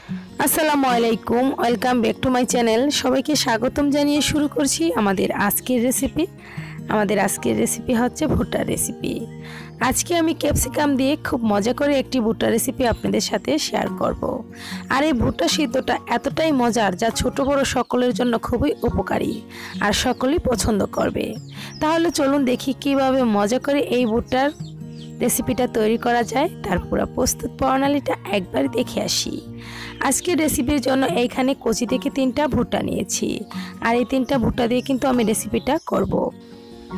আসসালামু আলাইকুম, welcome back to my channel. সবাইকে স্বাগতম জানিয়ে শুরু করছি আমাদের আজকের রেসিপি হচ্ছে ভুট্টার রেসিপি। আজকে আমি ক্যাপসিকাম দিয়ে খুব মজা করে একটি ভুট্টা রেসিপি আপনাদের সাথে শেয়ার করব। আর এই ভুট্টা সিদ্ধটা এতটাই মজার যা ছোট বড় সকলের জন্য খুবই উপকারী আর সকলেই পছন্দ করবে। তাহলে চলুন দেখি কিভাবে মজা করে এই ভুট্টার রেসিপিটা তৈরি করা যায়। তার পুরো প্রস্তুত প্রণালীটা একবার দেখে আসি। আজকের রেসিপির জন্য এইখানে কচি থেকে 3টা ভুট্টা নিয়েছি, আর এই 3টা ভুট্টা দিয়ে কিন্তু আমি রেসিপিটা করব।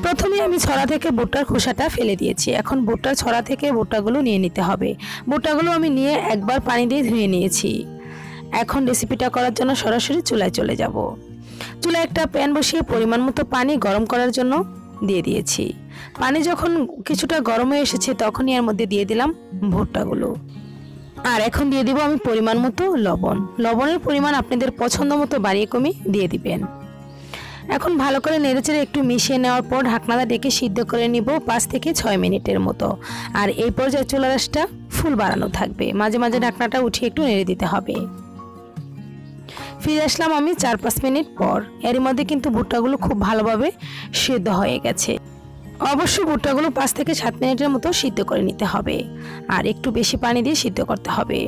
প্রথমে আমি ছড়া থেকে ভুট্টার খোসাটা ফেলে দিয়েছি। এখন ভুট্টার ছড়া থেকে ভুট্টাগুলো নিয়ে নিতে হবে। ভুট্টাগুলো আমি নিয়ে একবার পানি দিয়ে ধুয়ে নিয়েছি। এখন রেসিপিটা করার জন্য সরাসরি চুলায় চলে যাব। চুলায় একটা প্যান বসিয়ে পরিমাণ মতো পানি গরম করার জন্য দিয়ে দিয়েছি। পানি যখন কিছুটা গরম হয়ে এসেছে তখনই এর মধ্যে দিয়ে দিলাম ভুট্টাগুলো। আর এখন দিয়ে দিব আমি পরিমাণ মতো লবণ। লবণের পরিমাণ আপনাদের পছন্দ মতো বাড়িয়ে কমিয়ে দিয়ে দিবেন। এখন ভালো করে নেড়েচেড়ে একটু মিশিয়ে নেওয়ার পর ঢাকনাটা ডেকে সিদ্ধ করে নিব 5 থেকে 6 মিনিটের মতো। আর এই পর্যায়ে চুলার আঁচটা ফুল বাড়ানো থাকবে। মাঝে মাঝে ঢাকনাটা উঠিয়ে একটু নেড়ে দিতে হবে। ফিরে আসলাম আমি 4-5 মিনিট পর। এর মধ্যে কিন্তু ভুট্টাগুলো খুব ভালোভাবে সিদ্ধ হয়ে গেছে। অবশ্যই ভুট্টাগুলো 5 থেকে 7 মিনিটের মতো সিদ্ধ করে নিতে হবে, আর একটু বেশি পানি দিয়ে সিদ্ধ করতে হবে।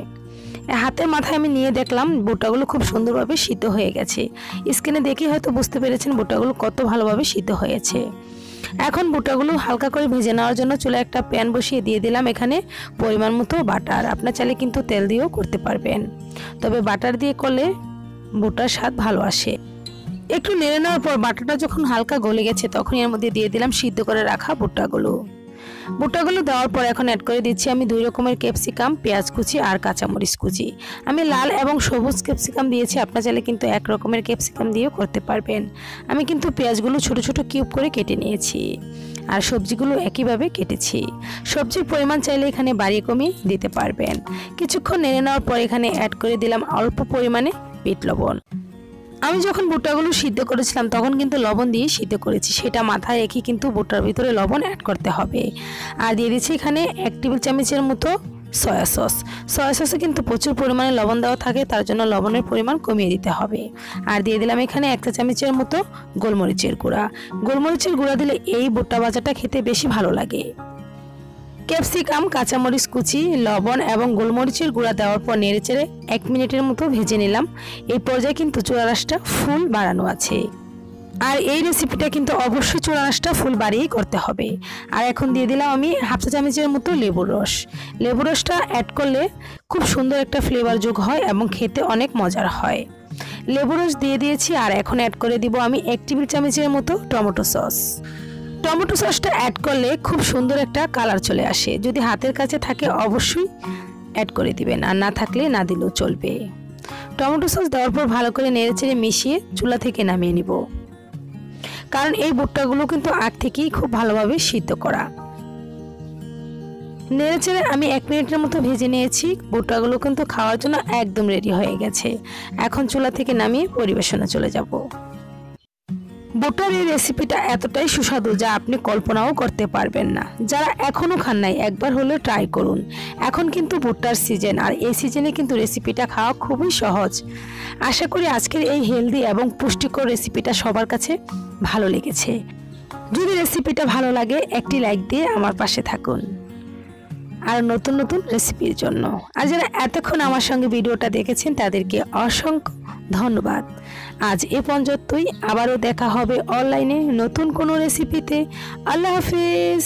হাতের মাথায় আমি নিয়ে দেখলাম ভুট্টাগুলো খুব সুন্দরভাবে সিদ্ধ হয়ে গেছে। স্ক্রিনে দেখে হয়তো বুঝতে পেরেছেন ভুট্টাগুলো কত ভালোভাবে সিদ্ধ হয়েছে। এখন ভুট্টাগুলো হালকা করে ভেজে নেওয়ার জন্য চুলায় একটা প্যান বসিয়ে দিয়ে দিলাম এখানে পরিমাণ মতো বাটার। আপনার চাইলে কিন্তু তেল দিয়েও করতে পারবেন, তবে বাটার দিয়ে করলে ভুট্টার স্বাদ ভালো আসে। একটু নেড়ে নেওয়ার পর বাটারটা যখন হালকা গলে গেছে তখন এর মধ্যে দিয়ে দিলাম সিদ্ধ করে রাখা ভুট্টাগুলো দেওয়ার পর এখন অ্যাড করে দিচ্ছি আমি 2 রকমের ক্যাপসিকাম, পেঁয়াজ কুচি আর কাঁচামরিচ কুচি। আমি লাল এবং সবুজ ক্যাপসিকাম দিয়েছি, আপনার চাইলে কিন্তু এক রকমের ক্যাপসিকাম দিয়েও করতে পারবেন। আমি কিন্তু পেঁয়াজগুলো ছোট ছোট কিউব করে কেটে নিয়েছি, আর সবজিগুলো একইভাবে কেটেছি। সবজির পরিমাণ চাইলে এখানে বাড়িয়ে কমিয়ে দিতে পারবেন। কিছুক্ষণ নেড়ে নেওয়ার পর এখানে অ্যাড করে দিলাম অল্প পরিমাণে বিট লবণ। আমি যখন ভুট্টাগুলো সিদ্ধ করেছিলাম তখন কিন্তু লবণ দিয়ে সিদ্ধ করেছি, সেটা মাথায় রেখে কিন্তু ভুট্টার ভিতরে লবণ অ্যাড করতে হবে। আর দিয়ে দিচ্ছি এখানে 1 টেবিল চামচের মতো সয়া সসে কিন্তু প্রচুর পরিমাণে লবণ দেওয়া থাকে, তার জন্য লবণের পরিমাণ কমিয়ে দিতে হবে। আর দিয়ে দিলাম এখানে 1 চা চামচের মতো গোলমরিচের গুঁড়া দিলে এই ভুট্টা ভাজাটা খেতে বেশি ভালো লাগে। ক্যাপসিকাম, কাঁচামরিচ কুচি, লবণ এবং গোলমরিচের গুঁড়া দেওয়ার পর নেড়েচেড়ে 1 মিনিটের মতো ভেজে নিলাম। এই পর্যায়ে কিন্তু চুলার আঁচটা ফুল বাড়ানো আছে, আর এই রেসিপিটা কিন্তু অবশ্যই চুলার আঁচটা ফুল বাড়িয়েই করতে হবে। আর এখন দিয়ে দিলাম আমি 1/2 চা চামচের মতো লেবুর রসটা অ্যাড করলে খুব সুন্দর একটা ফ্লেভার যোগ হয় এবং খেতে অনেক মজার হয়। লেবুর রস দিয়ে দিয়েছি। আর এখন অ্যাড করে দিব আমি 1 টেবিল চামচের মতো টমেটো সসটা অ্যাড করলে খুব সুন্দর একটা কালার চলে আসে। যদি হাতের কাছে থাকে অবশ্যই অ্যাড করে দিবেন, আর না থাকলে না দিলেও চলবে। টমেটো সস দেওয়ার পর ভালো করে নেড়েচেড়ে মিশিয়ে চুলা থেকে নামিয়ে নিব, কারণ এই ভুট্টাগুলো কিন্তু আগ থেকেই খুব ভালোভাবে সিদ্ধ করা। নেড়েচেড়ে আমি 1 মিনিটের মতো ভেজে নিয়েছি। ভুট্টাগুলো কিন্তু খাওয়ার জন্য একদম রেডি হয়ে গেছে। এখন চুলা থেকে নামিয়ে পরিবেশনে চলে যাব। ভুট্টার এই রেসিপিটা এতটাই সুস্বাদু যা আপনি কল্পনাও করতে পারবেন না। যারা এখনো খান নাই একবার হলে ট্রাই করুন। এখন কিন্তু ভুট্টার সিজন, আর এই সিজনে কিন্তু রেসিপিটা খাওয়া খুবই সহজ। আশা করি আজকের এই হেলদি এবং পুষ্টিকর রেসিপিটা সবার কাছে ভালো লেগেছে। যদি রেসিপিটা ভালো লাগে একটি লাইক দিয়ে আমার পাশে থাকুন আর নতুন নতুন রেসিপির জন্য। আর যারা এতক্ষণ আমার সঙ্গে ভিডিওটা দেখেছেন তাদেরকে অসংখ্য ধন্যবাদ। আজ এ পর্যন্তই, আবারও দেখা হবে অনলাইনে নতুন কোনো রেসিপিতে। আল্লাহ হাফেজ।